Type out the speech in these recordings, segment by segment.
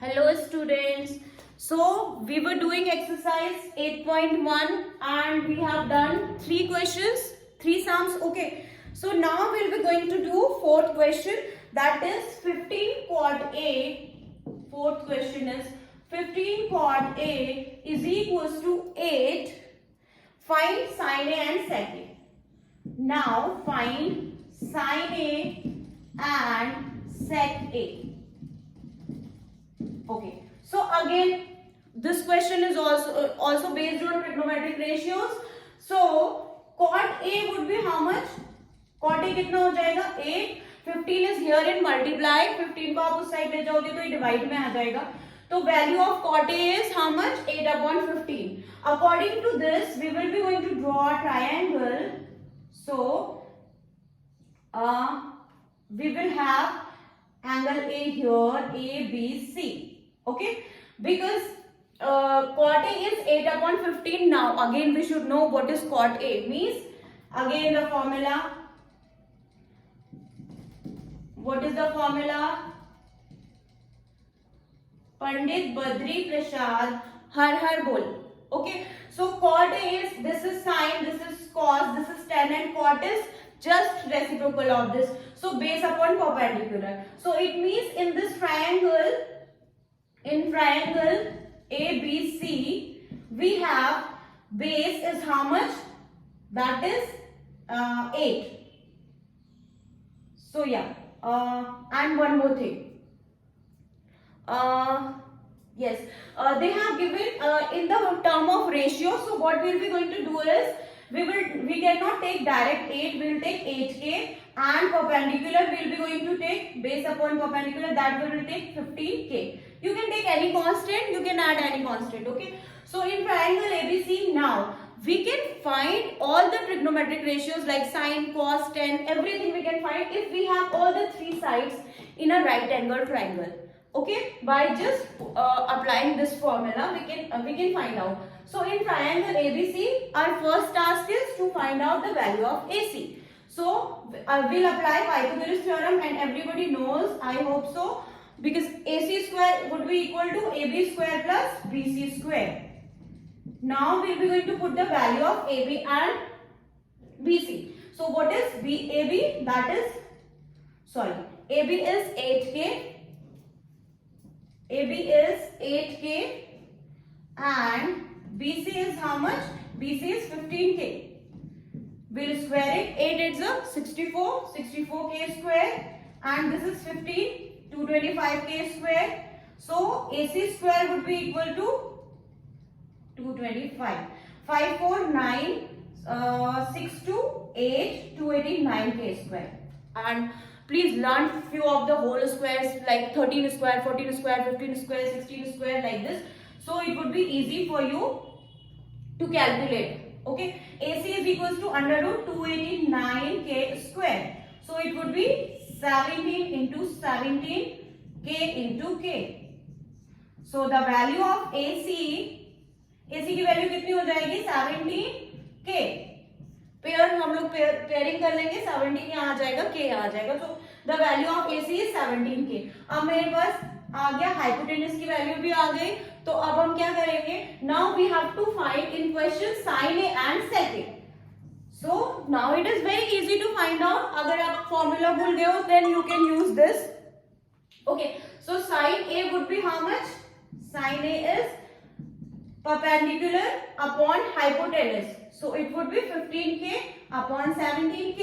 Hello students. So we were doing exercise 8.1 and we have done 3 questions, 3 sums. Okay. So now we'll be going to do fourth question, that is 15 quad A. Fourth question is 15 quad A is equals to 8. Find sin A and sec A. Now find sin A and sec A. Okay, so again this question is also based on trigonometric ratios. So cot A would be how much? Cot A कितना हो जाएगा? 8. 15 is here in multiply. 15 को आप उस side ले जाओगे तो ये डिवाइड में आ जाएगा. तो value of cot A is how much? 8 upon 15. According to this, we will be going to draw a triangle. So we will have angle A here, A, B, C. Okay, because cot A is 8 upon 15. Now again we should know what is cot A means. Again the formula. What is the formula? Pandit Badri Prasad har bol. Okay, so cot A is, this is sine, this is cos, this is tan, and cot is just reciprocal of this. So base upon perpendicular. So it means in this triangle, in triangle ABC, we have base is how much? That is 8. So yeah, and one more thing. Yes, they have given in the term of ratio. So what we will be going to do is, we cannot take direct 8, we will take 8k, and perpendicular we will be going to take base upon perpendicular, that we will take 15k. You can take any constant, you can add any constant. Okay, so in triangle ABC now we can find all the trigonometric ratios like sine, cos, tan, everything we can find if we have all the 3 sides in a right angle triangle. Okay, by just applying this formula we can find out. So in triangle ABC, our first task is to find out the value of AC. So we'll apply Pythagoras theorem, and everybody knows, I hope so, because AC square would be equal to AB square plus BC square. Now we'll be going to put the value of AB and BC. So what is AB? That is, sorry, AB is 8k. AB is 8k and BC is how much? BC is 15k. We'll square it. 8 is a 64, 64k square, and this is 15, 225k square. So AC square would be equal to 225. 5, 4, 9, 6, 2, 8, 289k square. And please learn few of the whole squares like 13 square, 14 square, 15 square, 16 square, like this. So it would be easy for you to calculate. Okay, AC is equals to under root 289k square. So it would be 17 into 17 k into k. So the value of AC की value कितनी हो जाएगी? 17 k. Pair हम लोग pairing कर लेंगे, 17 यहाँ आ जाएगा, k यहाँ आ जाएगा. तो the value of AC is 17k. अब मेरे पास आ गया, हाइपोटेनस की वैल्यू भी आ गई. तो अब हम क्या करेंगे? Now we have to find in question sin A and sec A. So now it is very easy to find out. अगर आप फॉर्मूला भूल गए हो then you can use this. Okay, so sin A would be how much? Sin A is perpendicular upon hypotenuse. So it would be 15k upon 17k.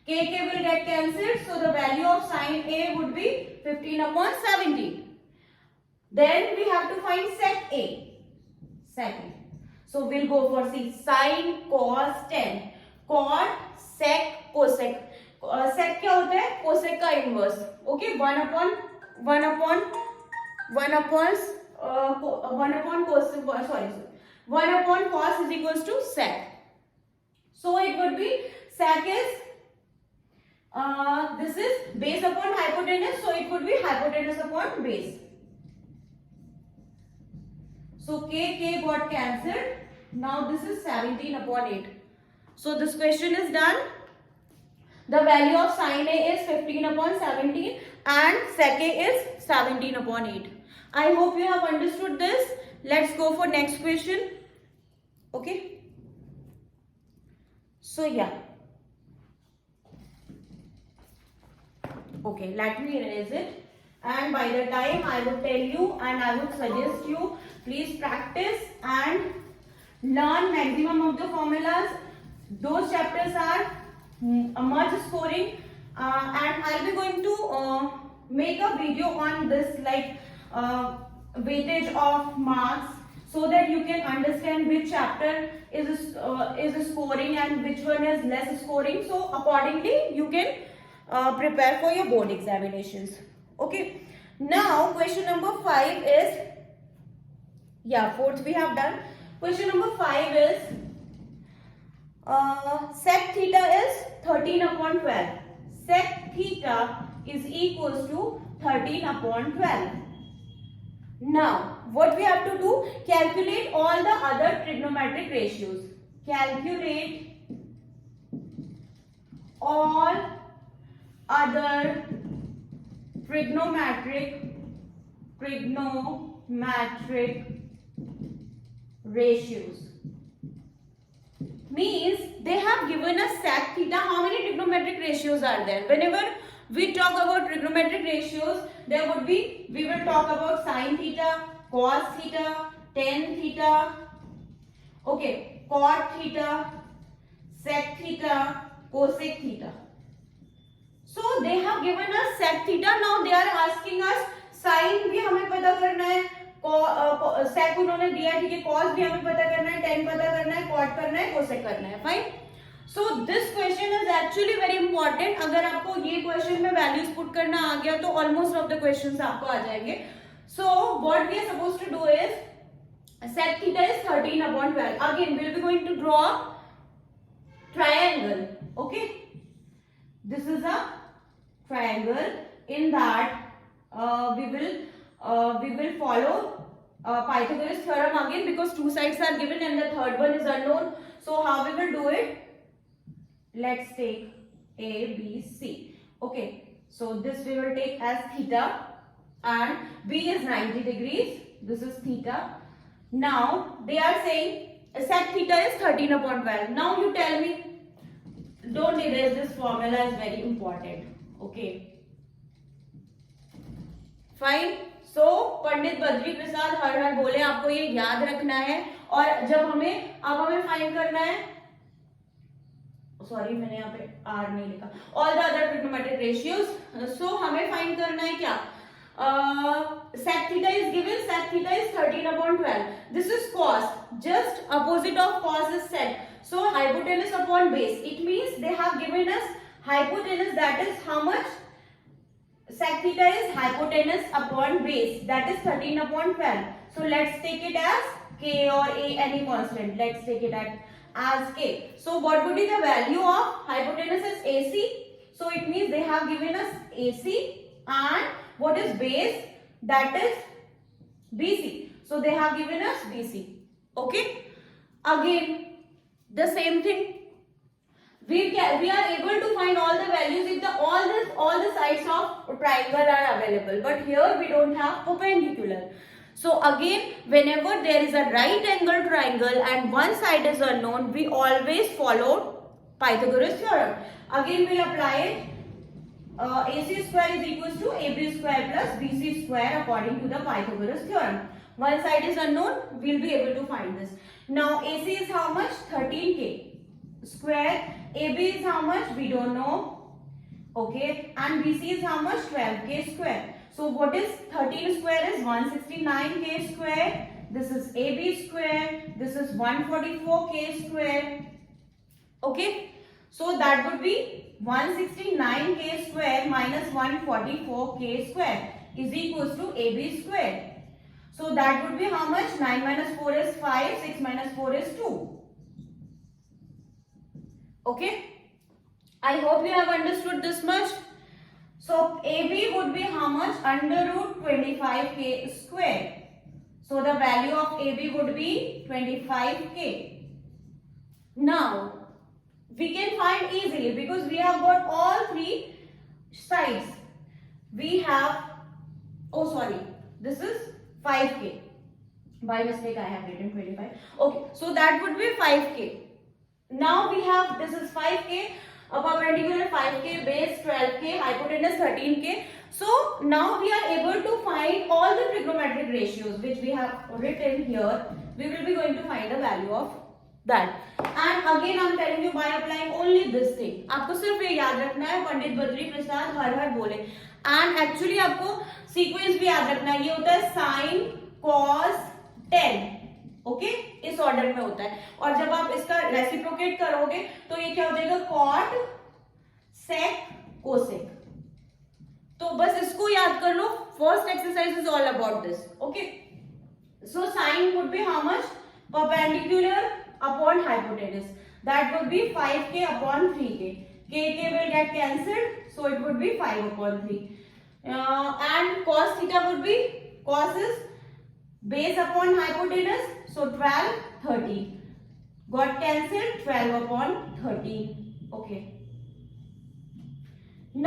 K will get cancelled. So the value of sin A would be 15 upon 17. Then we have to find sec A. Sec A. So we'll go for C. Sin, cos, tan. Cot, sec, cosec. Sec क्या होता है? Cosec का inverse. Okay, 1 upon cos is equals to sec. So it would be sec is this is base upon hypotenuse, so it would be hypotenuse upon base. So k got cancelled. Now this is 17 upon 8. So this question is done. The value of sin A is 15 upon 17 and sec A is 17 upon 8. I hope you have understood this. Let's go for next question. Okay. So yeah. Okay, let me erase it. And by the time I would tell you and I would suggest you, please practice and learn maximum of the formulas. Those chapters are much scoring, and I'll be going to make a video on this, like weightage of marks, so that you can understand which chapter is scoring and which one is less scoring. So accordingly you can prepare for your board examinations. Okay, now question number 5 is, yeah, fourth we have done. Question number 5 is sec theta is 13 upon 12. Sec theta is equals to 13 upon 12. Now what we have to do, calculate all the other trigonometric ratios. Calculate all other trigonometric ratios. Means they have given us sec theta. How many trigonometric ratios are there? Whenever we talk about trigonometric ratios, there would be, we will talk about sin theta, cos theta, tan theta, okay, cot theta, sec theta, cosec theta. So they have given us sec theta. Now they are asking us sin भी हमें पता करना है, sec उन्होंने दिया है, ठीक है, cos भी हमें पता करना है, tan पता करना है, cot करना है, cosec करना है, fine. So this question is actually very important. अगर आपको ये question में values put करना आ गया तो almost of the questions आपको आ जाएंगे. So what we are supposed to do is, sec theta is 13 upon 12. Again we will be going to draw triangle. Okay, this is a triangle. In that we will follow Pythagoras theorem again, because two sides are given and the third one is unknown. So how we will do it? Let's take A, B, C. Okay, so this we will take as theta, and B is 90 degrees. This is theta. Now they are saying sec theta is 13 upon 12. Now you tell me, don't erase this formula, is very important. Okay, fine. So Pandit Badri Prasad हर हर बोले, आपको ये याद रखना है. और जब हमें find करना है, सॉरी मैंने यहाँ पे आर नहीं लिखा, all the other trigonometric ratios. So हमें फाइंड करना है क्या, sec theta is given, sec theta is 13 upon 12. This is cos, just opposite of cos is sec. So hypotenuse upon base, it means they have given us hypotenuse, that is how much, sec theta is hypotenuse upon base, that is 13 upon 12. So let's take it as k or a, any constant. Let's take it as k. So what would be the value of hypotenuse is AC. So it means they have given us AC, and what is base, that is BC. So they have given us BC. Okay. Again the same thing. We are able to find all the values if all the sides of triangle are available. But here we don't have perpendicular. So again, whenever there is a right angle triangle and one side is unknown, we always follow Pythagoras theorem. Again we'll apply it. AC square is equals to AB square plus BC square according to the Pythagoras theorem. One side is unknown, we'll be able to find this. Now AC is how much? 13k square. AB is how much? We don't know. Okay, and BC is how much? 12k square. So what is 13 square is 169k square. This is AB square. This is 144k square. Okay, so that would be 169k square minus 144k square is equals to AB square. So that would be how much? 9 minus 4 is 5, 6 minus 4 is 2. Okay, I hope you have understood this much. So AB would be how much? Under root 25k square. So the value of AB would be 25k. Now we can find easily because we have got all three sides. We have, oh sorry, this is 5k. By mistake I have written 25. Okay, so that would be 5k. Now we have, this is 5k, a perpendicular 5k, base 12k, hypotenuse 13k. So now we are able to find all the trigonometric ratios which we have written here. We will be going to find the value of that. And again I'm telling you, by applying only this thing, आपको सिर्फ ये याद रखना है, पंडित बद्री प्रसाद हर हर बोले. And actually आपको sequence भी याद रखना है. ये होता है साइन कॉस टेन. ओके, इस ऑर्डर में होता है. और जब आप इसका रेसिप्रोकेट करोगे तो ये क्या हो जाएगा, कॉट सेक कोसेक. तो बस इसको याद कर लो. First exercise is all about this. Okay, so sine would be how much, perpendicular upon hypotenuse, that would be 5k upon 3k. K will get cancelled, so it would be 5 upon 3. And cos theta would be, cos is base upon hypotenuse, so 12 30 got cancelled, 12 upon 13. Okay,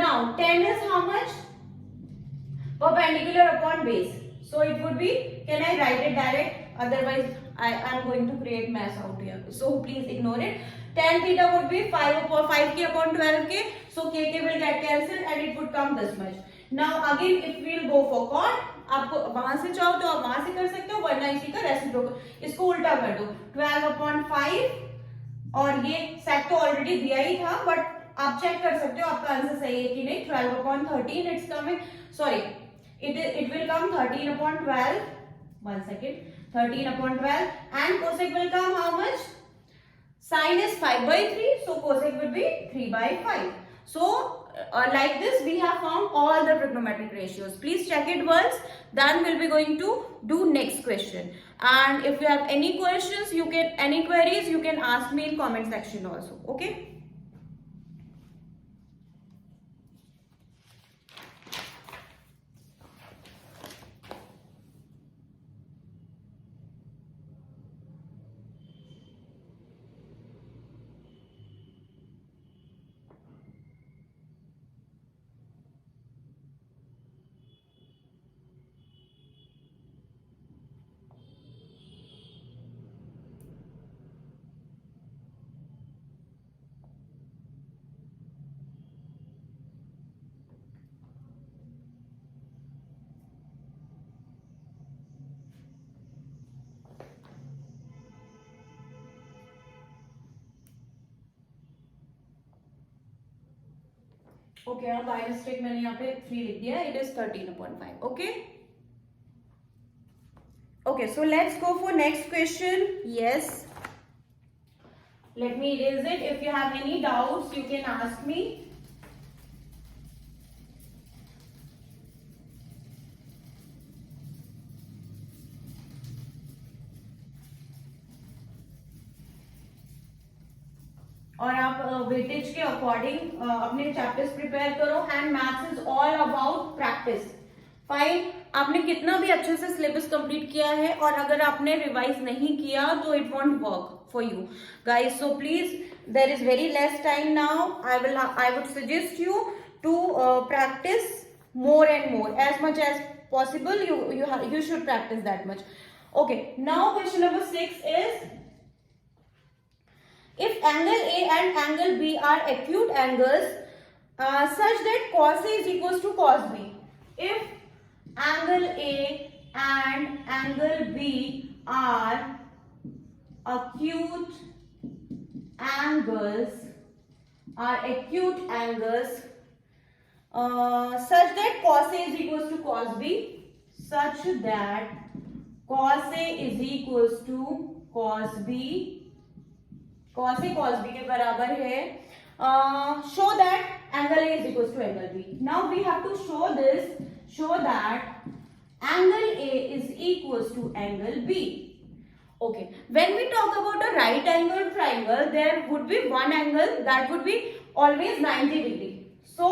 now 10 is how much, perpendicular upon base, so it would be, can I write it direct, otherwise I am going to create mess out here, so please ignore it. Tan theta would be 5k upon 12k, so kk will get cancelled and it would come this much. Now again if we will go for cot, आपको वहां से चाहो तो आप वहां से कर सकते हो, वरना इसी का रेसिप्रोकल, इसको उल्टा कर दो. 12 upon 5, और ये सेट तो ऑलरेडी दिया ही था, बट आप चेक कर सकते हो आपका आंसर सही है कि नहीं. 12 upon 13 it's coming, sorry, it will come 13 upon 12. 1 second. 13 upon 12, and cosec will come how much? Sine is 5 by 3, so cosec will be 3 by 5. So like this we have found all the trigonometric ratios. Please check it once, then we'll be going to do next question. And if you have any questions, you can, any queries, you can ask me in comment section also. Okay. Okay, अब by mistake मैंने यहाँ पे 3 लिख दिया, it is 13/5. Okay, okay, so let's go for next question. Yes, let me erase it. If you have any doubts you can ask me. और आप weightage के according अपने चैप्टर्स प्रिपेयर करो. And maths is all about practice. Fine, आपने कितना भी अच्छे से सिलेबस कंप्लीट किया है और अगर आपने रिवाइज नहीं किया तो it won't work for you guys. So please, there is very less time now. I would suggest you to practice more and more, as much as possible. You should practice that much. Okay, now question number 6 is, if angle A and angle B are acute angles such that cos A is equals to cos B. If angle A and angle B are acute angles, such that cos A is equals to cos B, such that cos A is equals to cos B, cos A cos B के बराबर है. Show that angle A is equals to angle B. Now we have to show that angle A is equals to angle B. Okay, when we talk about a right angle triangle, there would be one angle that would be always 90 degree. So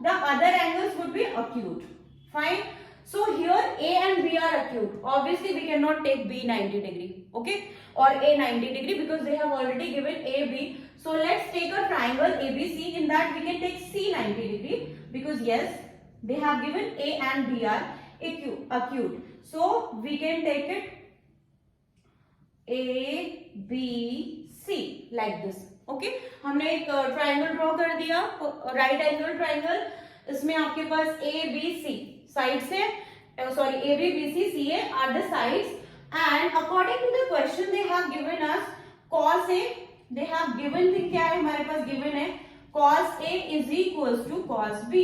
the other angles would be acute. Fine. So here A and B are acute. Obviously we cannot take B 90 degree. Okay. Or A 90 degree because they have already given AB. So let's take a triangle ABC. In that we can take C 90 degree because yes, they have given A and B are acute. So we can take it ABC like this. Okay हमने एक triangle draw कर दिया, right angle triangle. इसमें आपके पास ABC side से, sorry ABBC CA are the sides, and according to the question they have given us cos A. They have given thing क्या है हमारे पास गिवन है cos A is equals to cos B.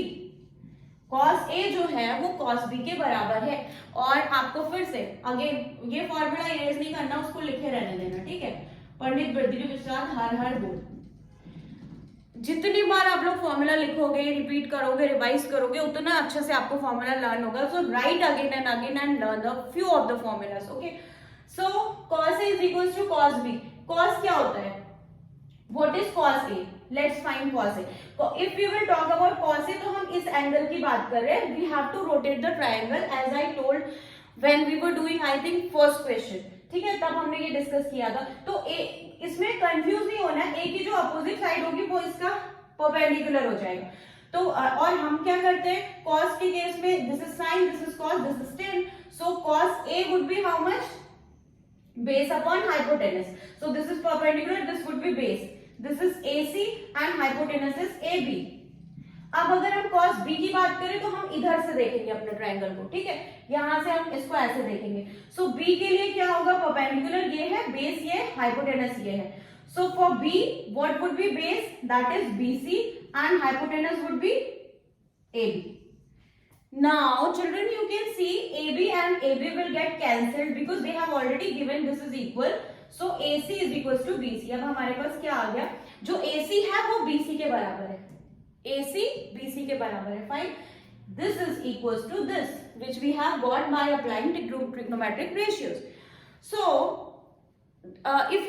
cos A जो है वो cos B के बराबर है. और आपको फिर से अगेन ये फॉर्मूला इरेज नहीं करना, उसको लिखे रहने देना, ठीक है. पंडित बद्री प्रसाद हर हर बोल. जितनी बार आप लोग फॉर्मूला लिखोगे, रिपीट करोगे, रिवाइज करोगे, उतना अच्छे से आपको फॉर्मूला लर्न होगा. So write again and learn the few of the formulas. Okay so cos A is equals to cos B. cos क्या होता है? What is cos A? Let's find cos A. If we will talk about cos A, तो हम इस angle की बात कर रहे हैं. We have to rotate the triangle as I told when we were doing I think first question. ठीक है, तब हमने ये डिस्कस किया था. तो इसमें कंफ्यूज नहीं होना है. A की जो अपोजिट साइड होगी वो इसका परपेंडिकुलर हो जाएगा. तो और हम क्या करते हैं cos के केस में, this is sin, this is cos, this is tan. So cos A would be how much? Base upon hypotenuse. So this is perpendicular, this would be base. This is AC and hypotenuse is AB. अब अगर हम cos B की बात करें तो हम इधर से देखेंगे अपने ट्रायंगल को, ठीक है. यहां से हम इसको ऐसे देखेंगे. सो B के लिए क्या होगा? परपेंडिकुलर ये है, बेस ये, हाइपोटेनस ये है. So for B what would be base? That is BC and hypotenuse would be AB. Now children, you can see AB and AB will get cancelled because they have already given this is equal. So AC is equals to BC. अब हमारे पास क्या आ गया? जो AC है वो BC के बराबर है. AC BC के बराबर है. Fine. This is equals to this, which we have got by applying trigonometric ratios. So if